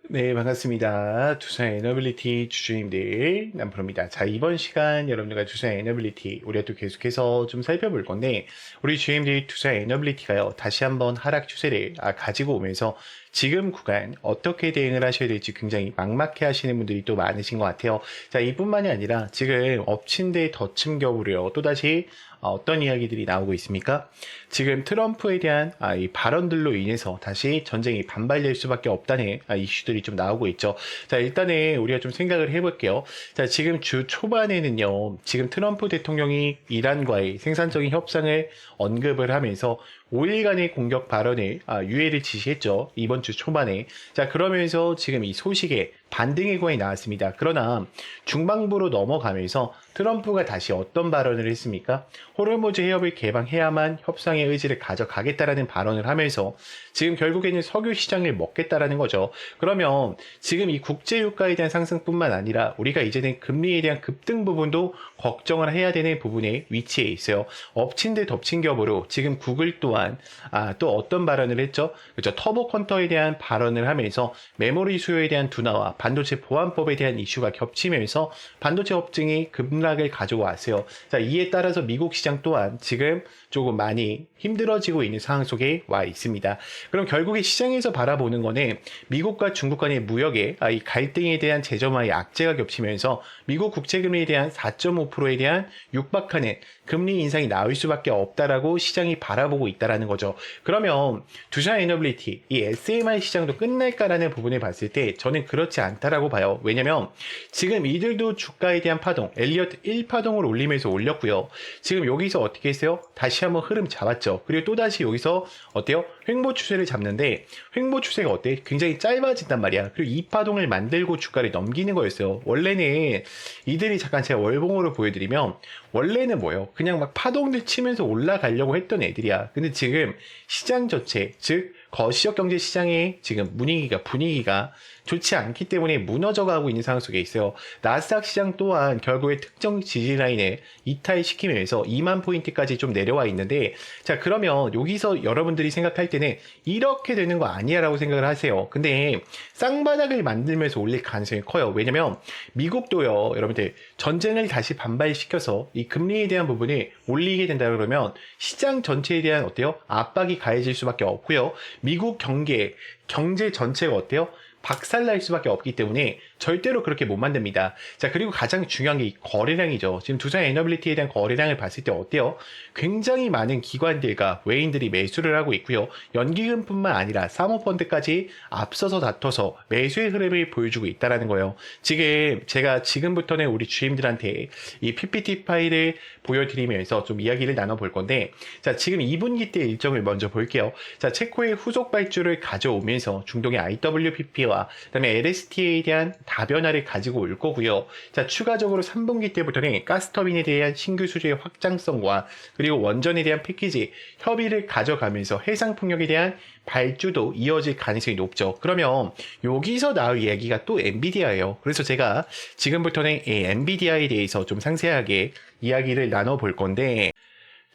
네, 반갑습니다. 두산 에너빌리티 주주님들, 남프로입니다. 자, 이번 시간 여러분들과 두산 에너빌리티, 우리가 또 계속해서 좀 살펴볼 건데, 우리 주주님들이 두산 에너빌리티가요, 다시 한번 하락 추세를 가지고 오면서 지금 구간 어떻게 대응을 하셔야 될지 굉장히 막막해 하시는 분들이 또 많으신 것 같아요. 자, 이뿐만이 아니라 지금 엎친 데 덧친 격으로요, 또다시 어떤 이야기들이 나오고 있습니까? 지금 트럼프에 대한 이 발언들로 인해서 다시 전쟁이 반발될 수밖에 없다는 이슈들이 좀 나오고 있죠. 자, 일단은 우리가 좀 생각을 해볼게요. 자, 지금 주 초반에는요, 지금 트럼프 대통령이 이란과의 생산적인 협상을 언급을 하면서 5일간의 공격 발언을 유예를 지시했죠. 이번 주 초반에. 자, 그러면서 지금 이 소식에 반등의 거이 나왔습니다. 그러나 중반부로 넘어가면서 트럼프가 다시 어떤 발언을 했습니까? 호르무즈 해협을 개방해야만 협상의 의지를 가져가겠다라는 발언을 하면서 지금 결국에는 석유 시장을 먹겠다라는 거죠. 그러면 지금 이 국제유가에 대한 상승뿐만 아니라 우리가 이제는 금리에 대한 급등 부분도 걱정을 해야 되는 부분에 위치해 있어요. 엎친 데 덮친 격으로 지금 구글 또한 또 어떤 발언을 했죠? 그렇죠. 터보 컨터에 대한 발언을 하면서 메모리 수요에 대한 둔화와 반도체 보안법에 대한 이슈가 겹치면서 반도체 업종이 급락을 가져왔어요. 자, 이에 따라서 미국 시장 또한 지금 조금 많이 힘들어지고 있는 상황 속에 와 있습니다. 그럼 결국에 시장에서 바라보는 거는 미국과 중국 간의 무역의 이 갈등에 대한 재점화의 악재가 겹치면서 미국 국채금리에 대한 4.5%에 대한 육박하는 금리 인상이 나올 수밖에 없다라고 시장이 바라보고 있다라는 거죠. 그러면 두산 에너빌리티, 이 SMI 시장도 끝날까라는 부분을 봤을 때 저는 그렇지 않다라고 봐요. 왜냐면 지금 이들도 주가에 대한 파동, 엘리어트 1파동을 올리면서 올렸고요. 지금 여기서 어떻게 했어요? 다시 한번 흐름 잡았죠. 그리고 또다시 여기서 어때요? 횡보 추세를 잡는데 횡보 추세가 어때? 굉장히 짧아진단 말이야. 그리고 2파동을 만들고 주가를 넘기는 거였어요. 원래는 이들이 잠깐 제가 월봉으로 보여드리면 원래는 뭐예요? 그냥 막 파동들 치면서 올라가려고 했던 애들이야. 근데 지금 시장 전체, 즉 거시적 경제 시장의 지금 분위기가 좋지 않기 때문에 무너져 가고 있는 상황 속에 있어요. 나스닥 시장 또한 결국에 특정 지지 라인에 이탈시키면서 2만 포인트까지 좀 내려와 있는데, 자, 그러면 여기서 여러분들이 생각할 때는 이렇게 되는 거 아니야 라고 생각을 하세요. 근데 쌍바닥을 만들면서 올릴 가능성이 커요. 왜냐면 미국도요, 여러분들 전쟁을 다시 반발시켜서 이 금리에 대한 부분을 올리게 된다 그러면 시장 전체에 대한 어때요? 압박이 가해질 수밖에 없고요. 미국 경제 전체가 어때요? 박살날 수밖에 없기 때문에 절대로 그렇게 못 만듭니다. 자, 그리고 가장 중요한 게 이 거래량이죠. 지금 두산 에너빌리티에 대한 거래량을 봤을 때 어때요? 굉장히 많은 기관들과 외인들이 매수를 하고 있고요. 연기금뿐만 아니라 사모펀드까지 앞서서 다퉈서 매수의 흐름을 보여주고 있다는 거예요. 지금 제가 지금부터는 우리 주임들한테 이 PPT 파일을 보여드리면서 좀 이야기를 나눠볼 건데, 자, 지금 2분기 때 일정을 먼저 볼게요. 자, 체코의 후속 발주를 가져오면서 중동의 IWPP와 그다음에 LSTA에 대한 다변화를 가지고 올 거고요. 자, 추가적으로 3분기 때부터는 가스터빈에 대한 신규 수주의 확장성과 그리고 원전에 대한 패키지 협의를 가져가면서 해상풍력에 대한 발주도 이어질 가능성이 높죠. 그러면 여기서 나올 이야기가 또 엔비디아예요. 그래서 제가 지금부터는 이 엔비디아에 대해서 좀 상세하게 이야기를 나눠볼 건데,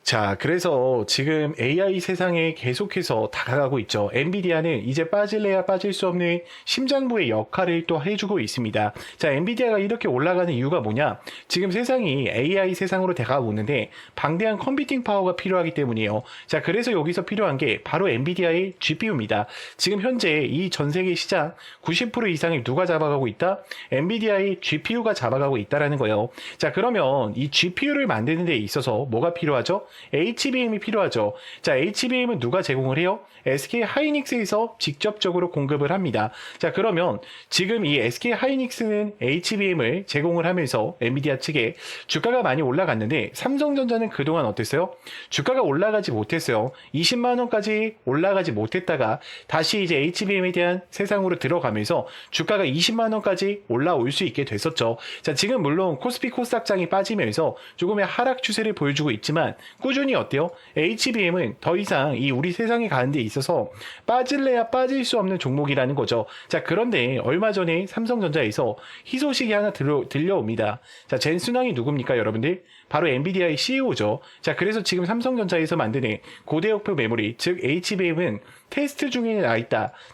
자, 그래서 지금 AI 세상에 계속해서 다가가고 있죠. 엔비디아는 이제 빠질래야 빠질 수 없는 심장부의 역할을 또 해주고 있습니다. 자, 엔비디아가 이렇게 올라가는 이유가 뭐냐? 지금 세상이 AI 세상으로 다가오는데 방대한 컴퓨팅 파워가 필요하기 때문이에요. 자, 그래서 여기서 필요한 게 바로 엔비디아의 GPU입니다. 지금 현재 이 전 세계 시장 90% 이상을 누가 잡아가고 있다? 엔비디아의 GPU가 잡아가고 있다라는 거예요. 자, 그러면 이 GPU를 만드는 데 있어서 뭐가 필요하죠? HBM이 필요하죠. 자, HBM은 누가 제공을 해요? SK 하이닉스에서 직접적으로 공급을 합니다. 자, 그러면 지금 이 SK 하이닉스는 HBM을 제공을 하면서 엔비디아 측에 주가가 많이 올라갔는데 삼성전자는 그동안 어땠어요? 주가가 올라가지 못했어요. 20만 원까지 올라가지 못했다가 다시 이제 HBM에 대한 세상으로 들어가면서 주가가 20만 원까지 올라올 수 있게 됐었죠. 자, 지금 물론 코스피 코스닥장이 빠지면서 조금의 하락 추세를 보여주고 있지만 꾸준히 어때요? HBM은 더 이상 이 우리 세상에 가는 데 있어서 빠질래야 빠질 수 없는 종목이라는 거죠. 자, 그런데 얼마 전에 삼성전자에서 희소식이 하나 들려옵니다. 자, 젠순왕이 누굽니까, 여러분들? 바로 엔비디아의 CEO죠. 자, 그래서 지금 삼성전자에서 만드는 고대역폭 메모리, 즉 HBM은 테스트 중에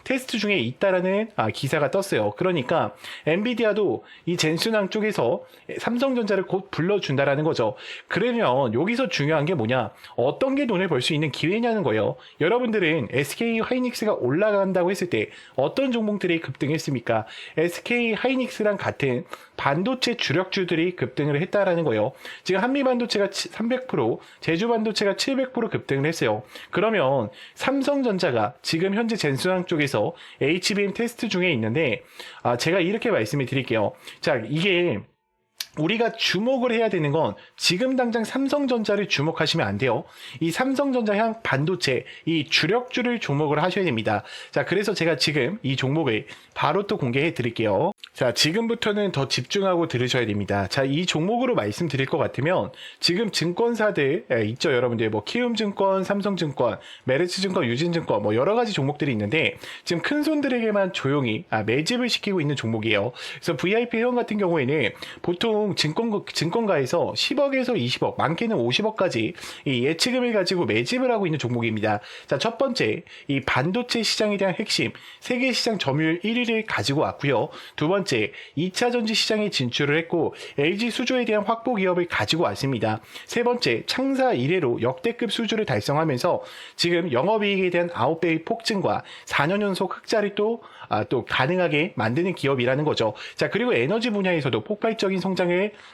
테스트 중에 있다라는 기사가 떴어요. 그러니까 엔비디아도 이 젠슨왕 쪽에서 삼성전자를 곧 불러준다라는 거죠. 그러면 여기서 중요한 게 뭐냐? 어떤 게 돈을 벌 수 있는 기회냐는 거예요. 여러분들은 SK 하이닉스가 올라간다고 했을 때 어떤 종목들이 급등했습니까? SK 하이닉스랑 같은 반도체 주력주들이 급등을 했다라는 거예요. 지금 한미반도체가 300%, 제주반도체가 700% 급등을 했어요. 그러면 삼성전자가 지금 현재 젠슨왕 쪽에서 HBM 테스트 중에 있는데 제가 이렇게 말씀을 드릴게요. 자, 이게 우리가 주목을 해야 되는 건 지금 당장 삼성전자를 주목하시면 안 돼요. 이 삼성전자 향 반도체, 이 주력주를 주목을 하셔야 됩니다. 자, 그래서 제가 지금 이 종목을 바로 또 공개해 드릴게요. 자, 지금부터는 더 집중하고 들으셔야 됩니다. 자, 이 종목으로 말씀드릴 것 같으면 지금 증권사들 있죠, 여러분들. 뭐 키움증권, 삼성증권, 메르츠증권, 유진증권 뭐 여러 가지 종목들이 있는데 지금 큰 손들에게만 조용히 매집을 시키고 있는 종목이에요. 그래서 VIP 회원 같은 경우에는 보통 증권가에서 10억에서 20억, 많게는 50억까지 이 예치금을 가지고 매집을 하고 있는 종목입니다. 자, 첫 번째, 이 반도체 시장에 대한 핵심, 세계 시장 점유율 1위를 가지고 왔고요. 두 번째, 2차 전지 시장에 진출을 했고 LG 수주에 대한 확보 기업을 가지고 왔습니다. 세 번째, 창사 이래로 역대급 수주를 달성하면서 지금 영업이익에 대한 9배의 폭증과 4년 연속 흑자를 또 가능하게 만드는 기업이라는 거죠. 자, 그리고 에너지 분야에서도 폭발적인 성장을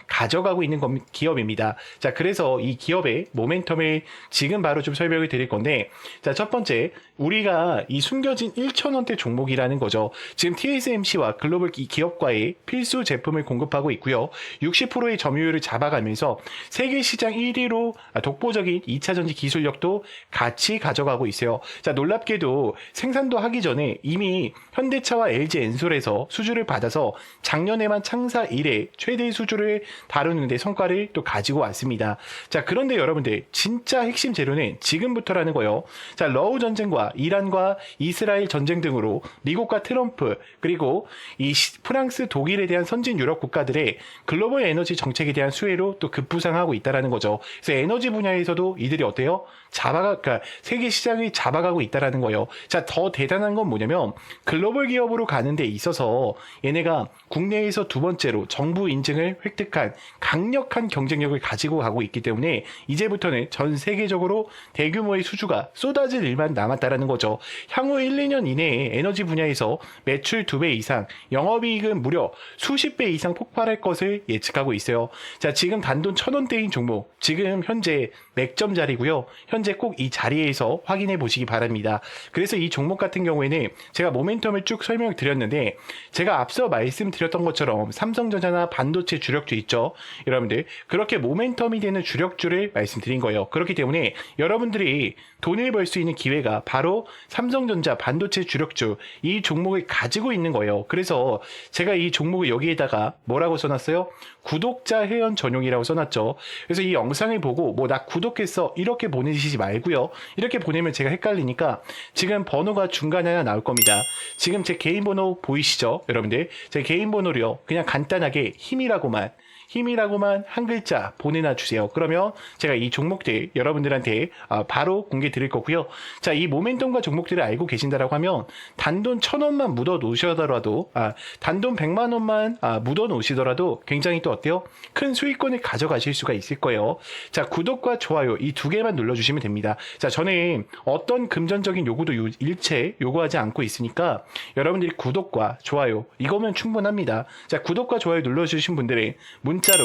가져가고 있는 기업입니다. 자, 그래서 이 기업의 모멘텀을 지금 바로 좀 설명을 드릴 건데, 자, 첫 번째, 우리가 이 숨겨진 1,000원대 종목이라는 거죠. 지금 TSMC와 글로벌 기업과의 필수 제품을 공급하고 있고요. 60%의 점유율을 잡아가면서 세계 시장 1위로 독보적인 2차 전지 기술력도 같이 가져가고 있어요. 자, 놀랍게도 생산도 하기 전에 이미 현대차와 LG 엔솔에서 수주를 받아서 작년에만 창사 이래 최대 수주를 다루는데 성과를 또 가지고 왔습니다. 자, 그런데 여러분들 진짜 핵심 재료는 지금부터라는 거예요. 자, 러우 전쟁과 이란과 이스라엘 전쟁 등으로 미국과 트럼프 그리고 이 프랑스, 독일에 대한 선진 유럽 국가들의 글로벌 에너지 정책에 대한 수혜로 또 급부상하고 있다라는 거죠. 그래서 에너지 분야에서도 이들이 어때요? 그러니까 세계 시장이 잡아가고 있다라는 거예요. 자, 더 대단한 건 뭐냐면 글로벌 기업으로 가는 데 있어서 얘네가 국내에서 두 번째로 정부 인증을 획득한 강력한 경쟁력을 가지고 가고 있기 때문에 이제부터는 전 세계적으로 대규모의 수주가 쏟아질 일만 남았다라는 거죠. 향후 1, 2년 이내에 에너지 분야에서 매출 2배 이상, 영업이익은 무려 수십 배 이상 폭발할 것을 예측하고 있어요. 자, 지금 단돈 1,000원대인 종목, 지금 현재 맥점 자리고요. 현재 꼭 이 자리에서 확인해 보시기 바랍니다. 그래서 이 종목 같은 경우에는 제가 모멘텀을 쭉 설명을 드렸는데 제가 앞서 말씀드렸던 것처럼 삼성전자나 반도체 주력주 있죠. 여러분들 그렇게 모멘텀이 되는 주력주를 말씀드린 거예요. 그렇기 때문에 여러분들이 돈을 벌 수 있는 기회가 바로 삼성전자 반도체 주력주 이 종목을 가지고 있는 거예요. 그래서 제가 이 종목을 여기에다가 뭐라고 써놨어요? 구독자 회원 전용이라고 써놨죠. 그래서 이 영상을 보고 뭐 나 구독했어 이렇게 보내시지 말고요. 이렇게 보내면 제가 헷갈리니까 지금 번호가 중간에 하나 나올 겁니다. 지금 제 개인 번호 보이시죠? 여러분들 제 개인 번호를요 그냥 간단하게 힘이라고만 한 글자 보내놔 주세요. 그러면 제가 이 종목들 여러분들한테 바로 공개 드릴 거고요. 자, 이 모멘텀과 종목들을 알고 계신다라고 하면 단돈 1,000원만 묻어 놓으시더라도 단돈 100만 원만 묻어 놓으시더라도 굉장히 또 어때요? 큰 수익권을 가져가실 수가 있을 거예요. 자, 구독과 좋아요 이 두 개만 눌러주시면 됩니다. 자, 저는 어떤 금전적인 요구도 일체 요구하지 않고 있으니까 여러분들이 구독과 좋아요 이거면 충분합니다. 자, 구독과 좋아요 눌러주신 분들은 문자로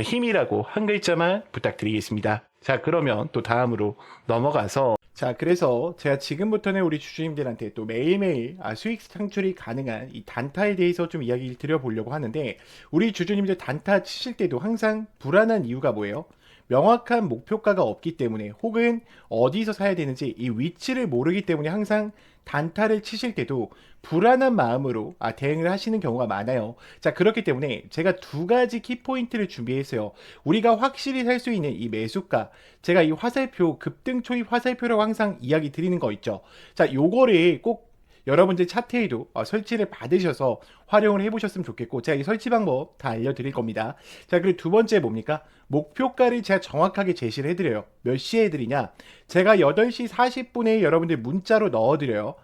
힘이라고 한 글자만 부탁드리겠습니다. 자, 그러면 또 다음으로 넘어가서 자, 그래서 제가 지금부터는 우리 주주님들한테 또 매일매일 수익 창출이 가능한 이 단타에 대해서 좀 이야기를 드려보려고 하는데 우리 주주님들 단타 치실 때도 항상 불안한 이유가 뭐예요? 명확한 목표가가 없기 때문에 혹은 어디서 사야 되는지 이 위치를 모르기 때문에 항상 단타를 치실 때도 불안한 마음으로 대응을 하시는 경우가 많아요. 자, 그렇기 때문에 제가 두 가지 키포인트를 준비했어요. 우리가 확실히 살 수 있는 이 매수가, 제가 이 화살표, 급등 초입 화살표라고 항상 이야기 드리는 거 있죠. 자, 요거를 꼭 여러분들 차트에도 설치를 받으셔서 활용을 해보셨으면 좋겠고, 제가 이 설치 방법 다 알려드릴 겁니다. 자, 그리고 두 번째 뭡니까? 목표가를 제가 정확하게 제시를 해드려요. 몇 시에 해드리냐? 제가 8시 40분에 여러분들 문자로 넣어드려요.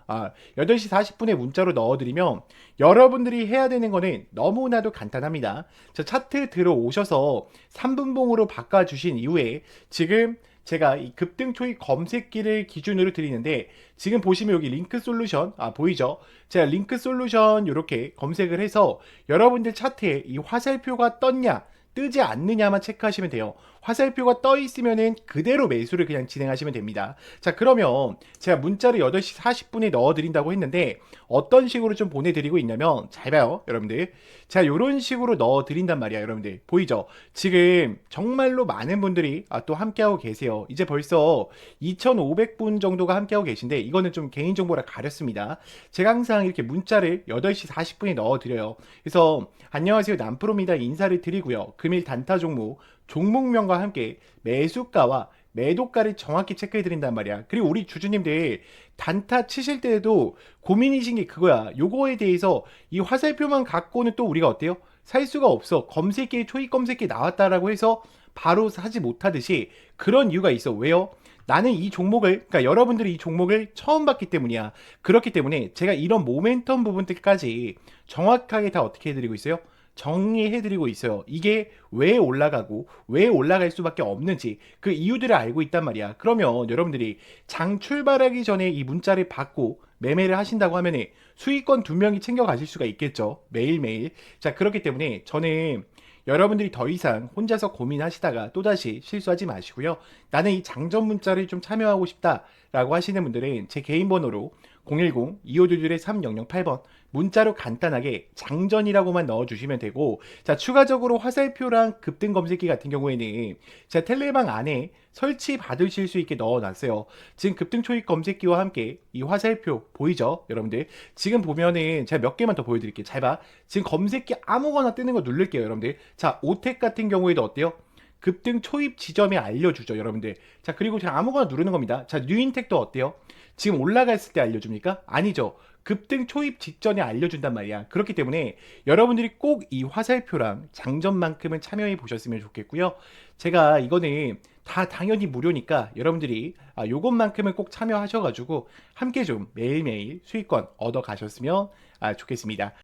8시 40분에 문자로 넣어드리면 여러분들이 해야 되는 거는 너무나도 간단합니다. 자, 차트 들어오셔서 3분봉으로 바꿔주신 이후에 지금 제가 이 급등 초입 검색기를 기준으로 드리는데, 지금 보시면 여기 링크 솔루션 보이죠? 제가 링크 솔루션 이렇게 검색을 해서 여러분들 차트에 이 화살표가 떴냐 뜨지 않느냐만 체크하시면 돼요. 화살표가 떠 있으면은 그대로 매수를 그냥 진행하시면 됩니다. 자, 그러면 제가 문자를 8시 40분에 넣어 드린다고 했는데 어떤 식으로 좀 보내드리고 있냐면, 잘 봐요 여러분들. 자, 이런 식으로 넣어 드린단 말이야. 여러분들 보이죠? 지금 정말로 많은 분들이 또 함께하고 계세요. 이제 벌써 2,500분 정도가 함께하고 계신데, 이거는 좀 개인정보라 가렸습니다. 제가 항상 이렇게 문자를 8시 40분에 넣어 드려요. 그래서 안녕하세요 남프로입니다 인사를 드리고요. 금일 단타 종목명과 함께 매수가와 매도가를 정확히 체크해 드린단 말이야. 그리고 우리 주주님들 단타 치실 때에도 고민이신 게 그거야. 요거에 대해서 이 화살표만 갖고는 또 우리가 어때요? 살 수가 없어. 검색기에 초입 검색기 나왔다라고 해서 바로 사지 못하듯이 그런 이유가 있어. 왜요? 나는 이 종목을, 그러니까 여러분들이 이 종목을 처음 봤기 때문이야. 그렇기 때문에 제가 이런 모멘텀 부분들까지 정확하게 다 어떻게 해드리고 있어요? 정리해드리고 있어요. 이게 왜 올라가고 왜 올라갈 수밖에 없는지 그 이유들을 알고 있단 말이야. 그러면 여러분들이 장 출발하기 전에 이 문자를 받고 매매를 하신다고 하면 수익권 2명이 챙겨가실 수가 있겠죠. 매일매일. 자, 그렇기 때문에 저는 여러분들이 더 이상 혼자서 고민하시다가 또다시 실수하지 마시고요. 나는 이 장전 문자를 좀 참여하고 싶다라고 하시는 분들은 제 개인 번호로 010-2522-3008번 문자로 간단하게 장전이라고만 넣어주시면 되고, 자, 추가적으로 화살표랑 급등 검색기 같은 경우에는 제가 텔레방 안에 설치 받으실 수 있게 넣어놨어요. 지금 급등 초입 검색기와 함께 이 화살표 보이죠? 여러분들 지금 보면은 제가 몇 개만 더 보여드릴게요. 잘 봐. 지금 검색기 아무거나 뜨는 거 누를게요. 여러분들 자, 오텍 같은 경우에도 어때요? 급등 초입 지점에 알려주죠. 여러분들 자, 그리고 제가 아무거나 누르는 겁니다. 자, 뉴인텍도 어때요? 지금 올라갔을 때 알려줍니까? 아니죠. 급등 초입 직전에 알려준단 말이야. 그렇기 때문에 여러분들이 꼭 이 화살표랑 장전만큼은 참여해 보셨으면 좋겠고요. 제가 이거는 다 당연히 무료니까 여러분들이 요것만큼은 꼭 참여하셔가지고 함께 좀 매일매일 수익권 얻어 가셨으면 좋겠습니다.